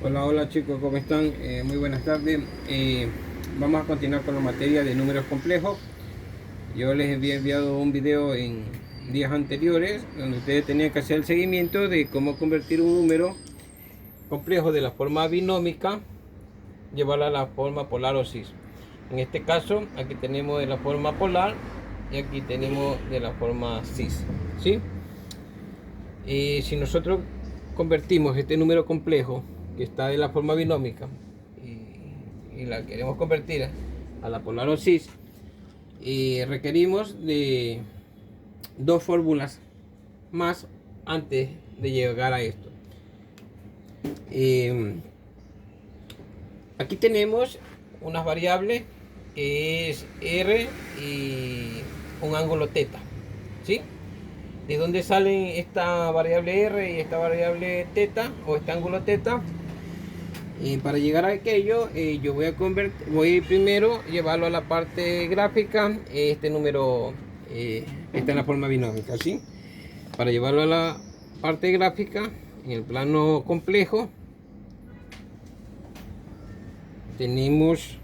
Hola, hola chicos, ¿cómo están? Muy buenas tardes. Vamos a continuar con la materia de números complejos. Yo les había enviado un video en días anteriores donde ustedes tenían que hacer el seguimiento de cómo convertir un número complejo de la forma binómica, llevarlo a la forma polar o cis. En este caso, aquí tenemos de la forma polar y aquí tenemos de la forma cis, ¿sí? Si nosotros convertimos este número complejo que está de la forma binómica y la queremos convertir a la polar o cis, requerimos de dos fórmulas más antes de llegar a esto. Eh, Aquí tenemos unas variables que es r y un ángulo teta, ¿sí? ¿De dónde salen esta variable r y esta variable teta o este ángulo teta? Para llegar a aquello, yo voy primero llevarlo a la parte gráfica, este número está en la forma binómica, ¿sí? Para llevarlo a la parte gráfica, en el plano complejo, tenemos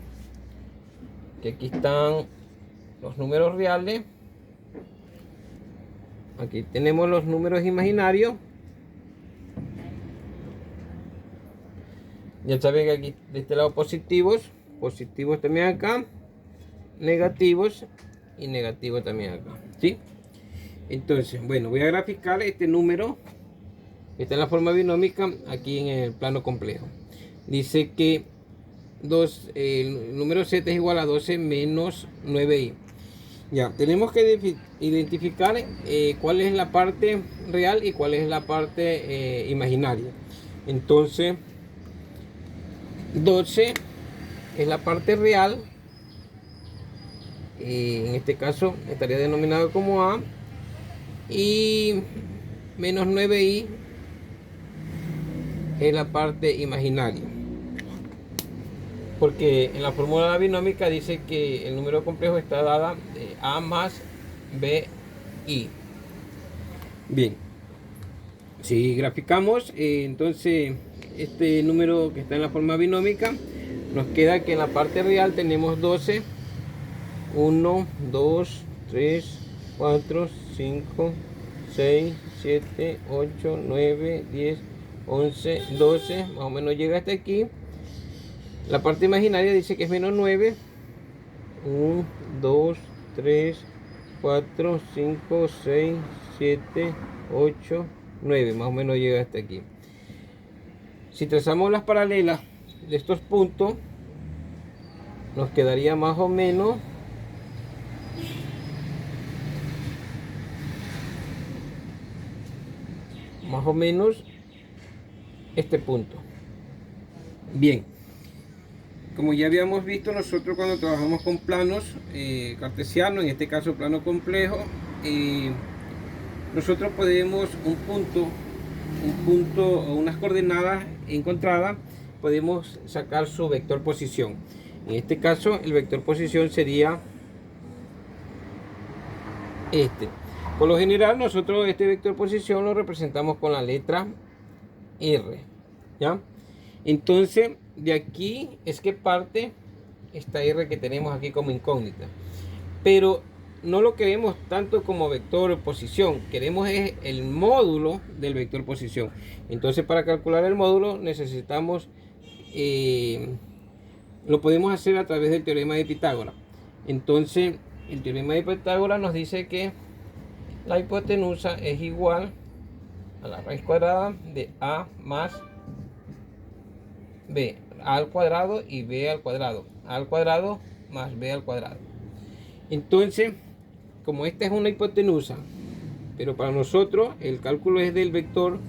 que aquí están los números reales, aquí tenemos los números imaginarios. Ya saben que aquí de este lado positivos también acá, negativos y negativos también acá, ¿sí? Entonces, bueno, voy a graficar este número que está en la forma binómica aquí en el plano complejo. Dice que el número z es igual a 12 menos 9i. Ya, tenemos que identificar cuál es la parte real y cuál es la parte imaginaria. Entonces, 12 es la parte real, en este caso estaría denominado como A, y menos 9i es la parte imaginaria, porque en la fórmula binómica dice que el número complejo está dada de A más BI. Bien, si graficamos, entonces este número que está en la forma binómica, nos queda que en la parte real tenemos 12, 1, 2, 3, 4, 5, 6, 7, 8, 9, 10, 11, 12, más o menos llega hasta aquí. La parte imaginaria dice que es menos 9, 1, 2, 3, 4, 5, 6, 7, 8, 9, más o menos llega hasta aquí. Si trazamos las paralelas de estos puntos, nos quedaría más o menos este punto. Bien, como ya habíamos visto nosotros cuando trabajamos con planos cartesianos, en este caso plano complejo, nosotros podemos un punto o unas coordenadas encontradas, podemos sacar su vector posición. En este caso el vector posición sería este. Por lo general nosotros este vector posición lo representamos con la letra R, ¿ya? Entonces de aquí es que parte esta R que tenemos aquí como incógnita, pero no lo queremos tanto como vector posición, queremos es el módulo del vector posición. Entonces para calcular el módulo necesitamos lo podemos hacer a través del teorema de Pitágoras. Entonces el teorema de Pitágoras nos dice que la hipotenusa es igual a la raíz cuadrada de a más b, a al cuadrado y b al cuadrado, a al cuadrado más b al cuadrado. Entonces, como esta es una hipotenusa, pero para nosotros el cálculo es del vector,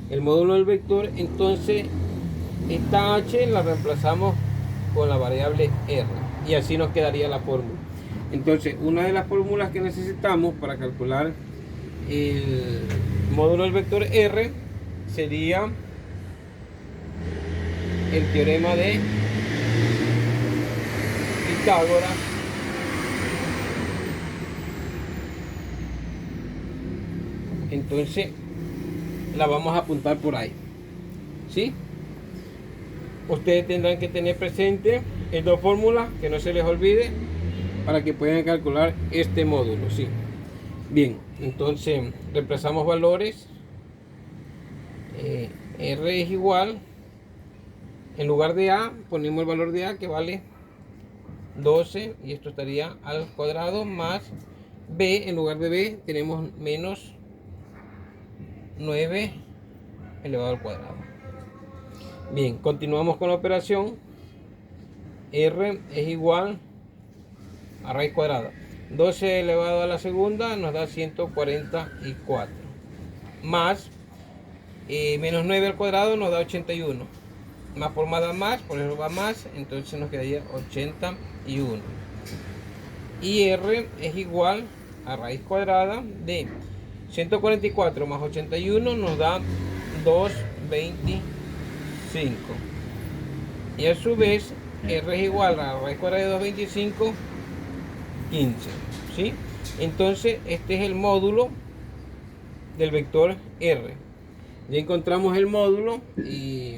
el módulo del vector, entonces esta h la reemplazamos con la variable r y así nos quedaría la fórmula. Entonces, una de las fórmulas que necesitamos para calcular el módulo del vector r sería el teorema de Pitágoras, entonces la vamos a apuntar por ahí, ¿sí? ustedes tendrán que tener presente estas dos fórmulas, que no se les olvide, para que puedan calcular este módulo, ¿sí? Bien, entonces reemplazamos valores. R es igual, en lugar de A ponemos el valor de A, que vale 12, y esto estaría al cuadrado, más B, en lugar de B tenemos menos 9 elevado al cuadrado. Bien, continuamos con la operación. R es igual a raíz cuadrada. 12 elevado a la segunda nos da 144. Más menos 9 al cuadrado nos da 81. Más por más da más, por eso va más, entonces nos quedaría 81. Y R es igual a raíz cuadrada de 144 más 81 nos da 225. Y a su vez R es igual a raíz cuadrada de 225, 15. ¿Sí? Entonces este es el módulo del vector R. Ya encontramos el módulo y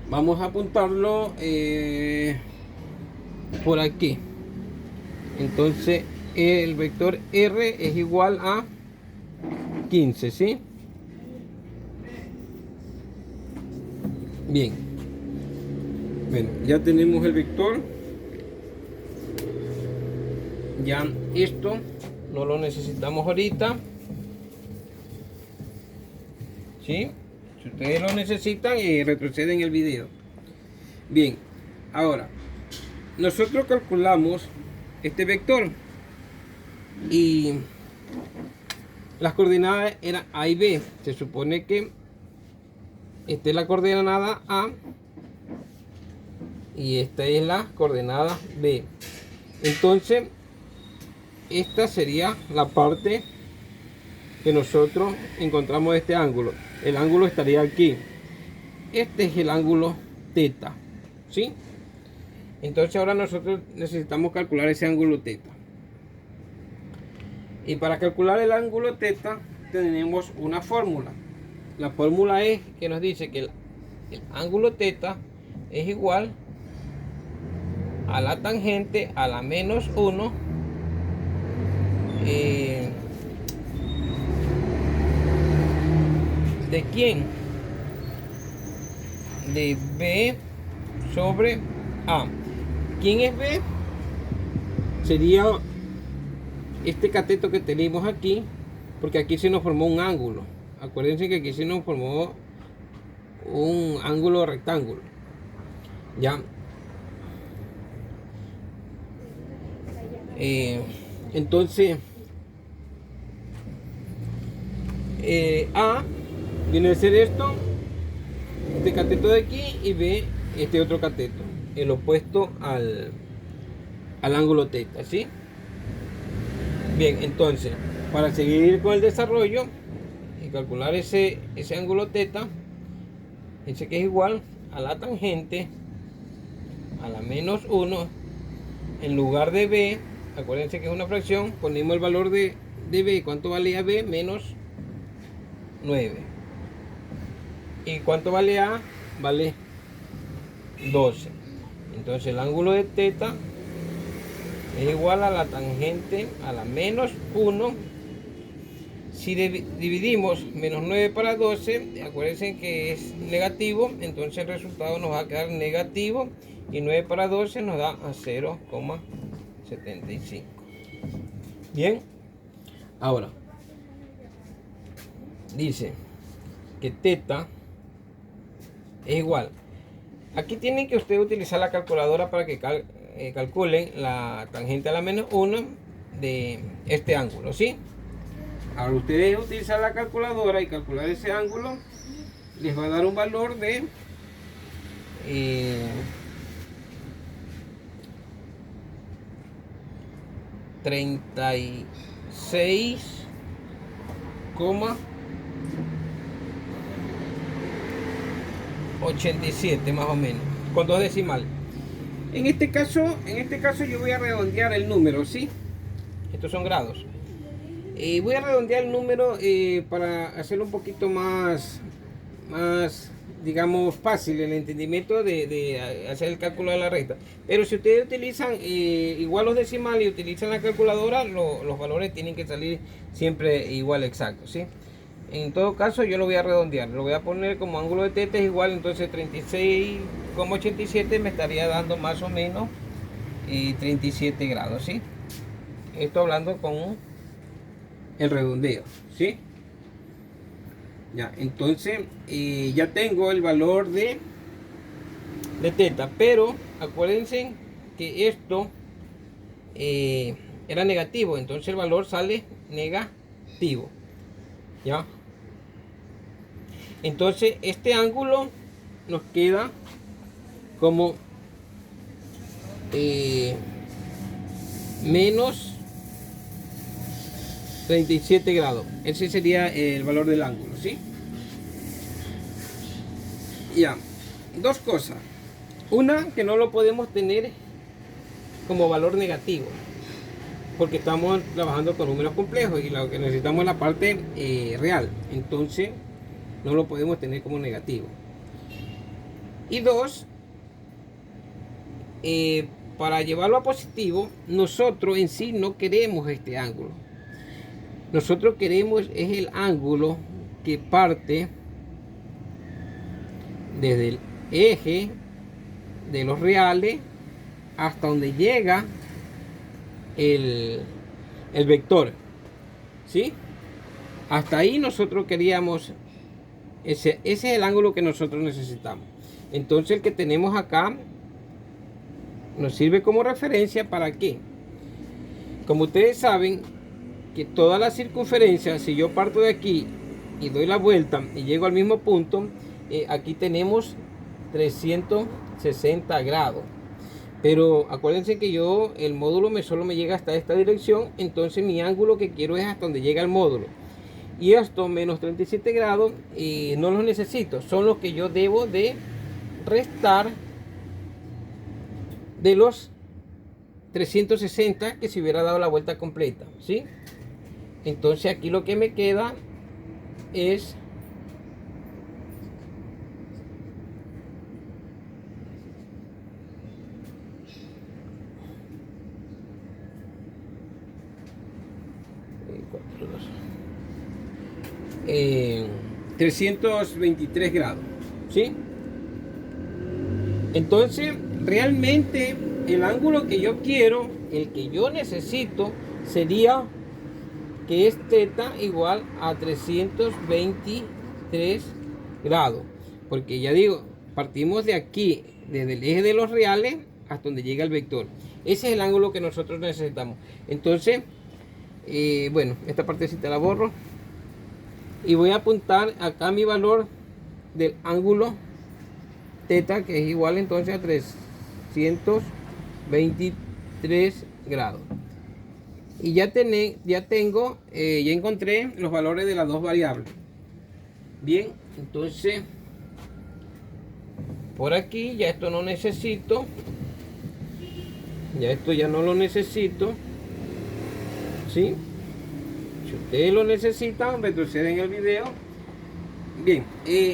vamos a apuntarlo por aquí. Entonces el vector R es igual a 15, ¿sí? Bien. Bueno, ya tenemos el vector. Ya esto no lo necesitamos ahorita, ¿sí? Si ustedes lo necesitan, retroceden el video. Bien, ahora nosotros calculamos este vector y las coordenadas eran A y B. Se supone que esta es la coordenada A y esta es la coordenada B. Entonces esta sería la parte que nosotros encontramos de este ángulo. El ángulo estaría aquí. Este es el ángulo teta, ¿sí? Entonces ahora nosotros necesitamos calcular ese ángulo teta. Y para calcular el ángulo teta tenemos una fórmula. La fórmula es que nos dice que el ángulo teta es igual a la tangente a la menos 1 ¿de quién? De B sobre A. ¿Quién es B? Sería este cateto que tenemos aquí, porque aquí se nos formó un ángulo. Acuérdense que aquí se nos formó un ángulo rectángulo. Ya. Entonces A viene a ser esto, este cateto de aquí, y B este otro cateto, el opuesto al ángulo teta, ¿sí? Bien, entonces para seguir con el desarrollo y calcular ese ángulo teta, dice que es igual a la tangente a la menos 1, en lugar de B, acuérdense que es una fracción, ponemos el valor de B. ¿Cuánto valía B? Menos 9. ¿Y cuánto vale A? Vale 12. Entonces el ángulo de teta es igual a la tangente a la menos 1. Si dividimos menos 9 para 12, acuérdense que es negativo, entonces el resultado nos va a quedar negativo, y 9 para 12 nos da a 0,75. Bien, ahora dice que teta es igual. Aquí tienen que ustedes utilizar la calculadora para que calculen la tangente a la menos 1 de este ángulo, ¿sí? Ahora ustedes utilizan la calculadora y calcular ese ángulo les va a dar un valor de 36,87 más o menos, con 2 decimales. En este caso yo voy a redondear el número, ¿sí? Estos son grados. Voy a redondear el número para hacerlo un poquito más digamos, fácil el entendimiento de hacer el cálculo de la recta. Pero si ustedes utilizan igual los decimales y utilizan la calculadora, los valores tienen que salir siempre igual exactos, ¿sí? En todo caso, yo lo voy a redondear, lo voy a poner como ángulo de teta es igual, entonces 36,87 me estaría dando más o menos 37 grados, ¿sí? Esto hablando con el redondeo, ¿sí? Ya, entonces ya tengo el valor de teta, pero acuérdense que esto era negativo, entonces el valor sale negativo, ¿ya? Entonces este ángulo nos queda como menos 37 grados. Ese sería el valor del ángulo, ¿sí? Ya, dos cosas. Una, que no lo podemos tener como valor negativo, porque estamos trabajando con números complejos y lo que necesitamos es la parte real. Entonces, no lo podemos tener como negativo. Y dos, para llevarlo a positivo, nosotros en sí no queremos este ángulo. Nosotros queremos es el ángulo que parte desde el eje de los reales hasta donde llega el vector, ¿sí? Hasta ahí nosotros queríamos, ese es el ángulo que nosotros necesitamos. Entonces el que tenemos acá nos sirve como referencia. ¿Para qué? Como ustedes saben que toda la circunferencia, si yo parto de aquí y doy la vuelta y llego al mismo punto, aquí tenemos 360 grados. Pero acuérdense que el módulo solo me llega hasta esta dirección, entonces mi ángulo que quiero es hasta donde llega el módulo. Y esto, menos 37 grados, no los necesito, son los que yo debo de restar de los 360 que si hubiera dado la vuelta completa, ¿sí? Entonces aquí lo que me queda es eh, 323 grados, ¿sí? Entonces realmente el ángulo que yo quiero, el que yo necesito, sería que es teta igual a 323 grados, porque ya digo, partimos de aquí, desde el eje de los reales hasta donde llega el vector. Ese es el ángulo que nosotros necesitamos. Entonces, bueno, esta partecita la borro y voy a apuntar acá mi valor del ángulo teta, que es igual entonces a 323 grados. Y ya encontré los valores de las dos variables. Bien, entonces por aquí ya esto no necesito, ya esto ya no lo necesito, ¿sí? Si ustedes lo necesitan, retroceden el video. Bien,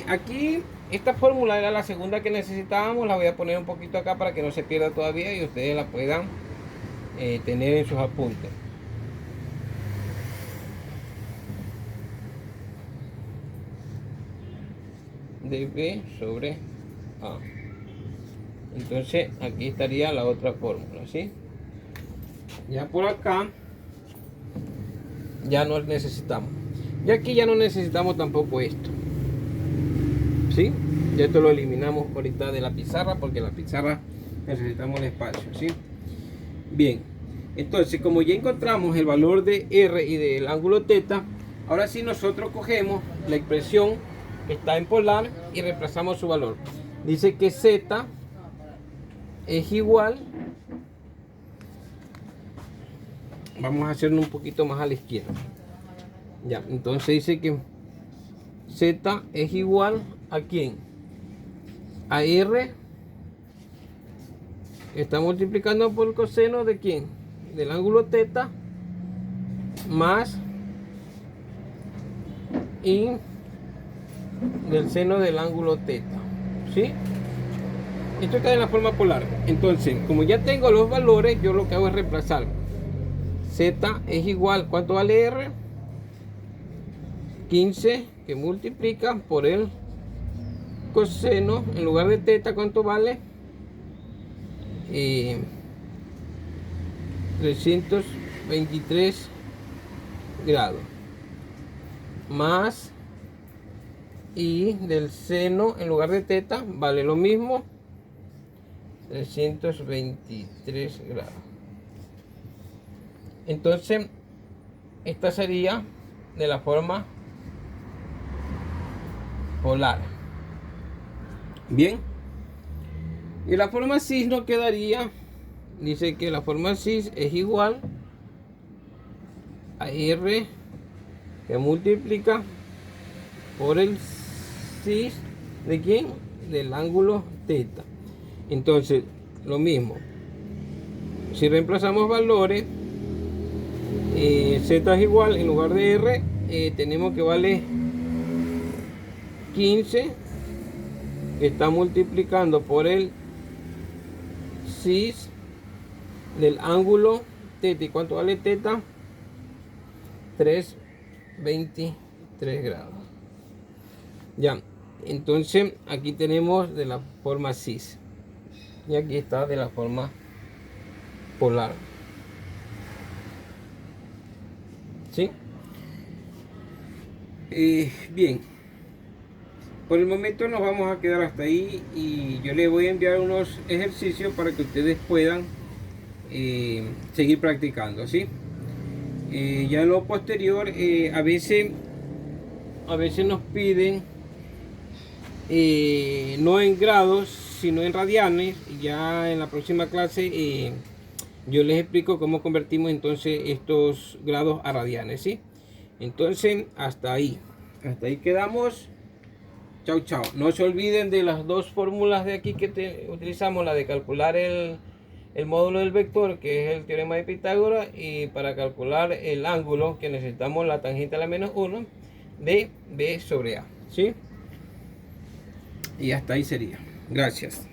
aquí esta fórmula era la segunda que necesitábamos, la voy a poner un poquito acá para que no se pierda todavía y ustedes la puedan tener en sus apuntes. De B sobre A. Entonces aquí estaría la otra fórmula, ¿sí? Ya por acá ya no necesitamos. Y aquí ya no necesitamos tampoco esto, ¿sí? Ya esto lo eliminamos ahorita de la pizarra, porque la pizarra necesitamos el espacio, ¿sí? Bien, entonces como ya encontramos el valor de R y del ángulo teta, ahora sí nosotros cogemos la expresión que está en polar y reemplazamos su valor. Dice que Z es igual, vamos a hacerlo un poquito más a la izquierda. Ya, entonces dice que Z es igual a ¿quién? A R. Está multiplicando por el coseno de ¿quién? Del ángulo teta más y del seno del ángulo teta, ¿sí? Esto está en la forma polar. Entonces, como ya tengo los valores, yo lo que hago es reemplazar. Z es igual, ¿cuánto vale R? 15 que multiplica por el coseno, en lugar de teta, ¿cuánto vale? 323 grados. Más y del seno, en lugar de teta, vale lo mismo, 323 grados. Entonces, esta sería de la forma polar. Bien. Y la forma cis nos quedaría, dice que la forma cis es igual a R que multiplica por el cis de quién, del ángulo teta. Entonces, lo mismo, si reemplazamos valores, Z es igual, en lugar de R, tenemos que vale 15, que está multiplicando por el cis del ángulo teta. ¿Y cuánto vale teta? 323 grados. Ya, entonces aquí tenemos de la forma cis y aquí está de la forma polar. ¿Sí? Bien, por el momento nos vamos a quedar hasta ahí y yo les voy a enviar unos ejercicios para que ustedes puedan seguir practicando, ¿sí? Ya en lo posterior, a veces nos piden no en grados, sino en radianes. Ya en la próxima clase yo les explico cómo convertimos entonces estos grados a radianes, ¿sí? Entonces, hasta ahí quedamos. Chao, chao. No se olviden de las dos fórmulas de aquí que utilizamos, la de calcular el módulo del vector, que es el teorema de Pitágoras, y para calcular el ángulo, que necesitamos la tangente a la menos 1 de B sobre A, ¿sí? Y hasta ahí sería. Gracias.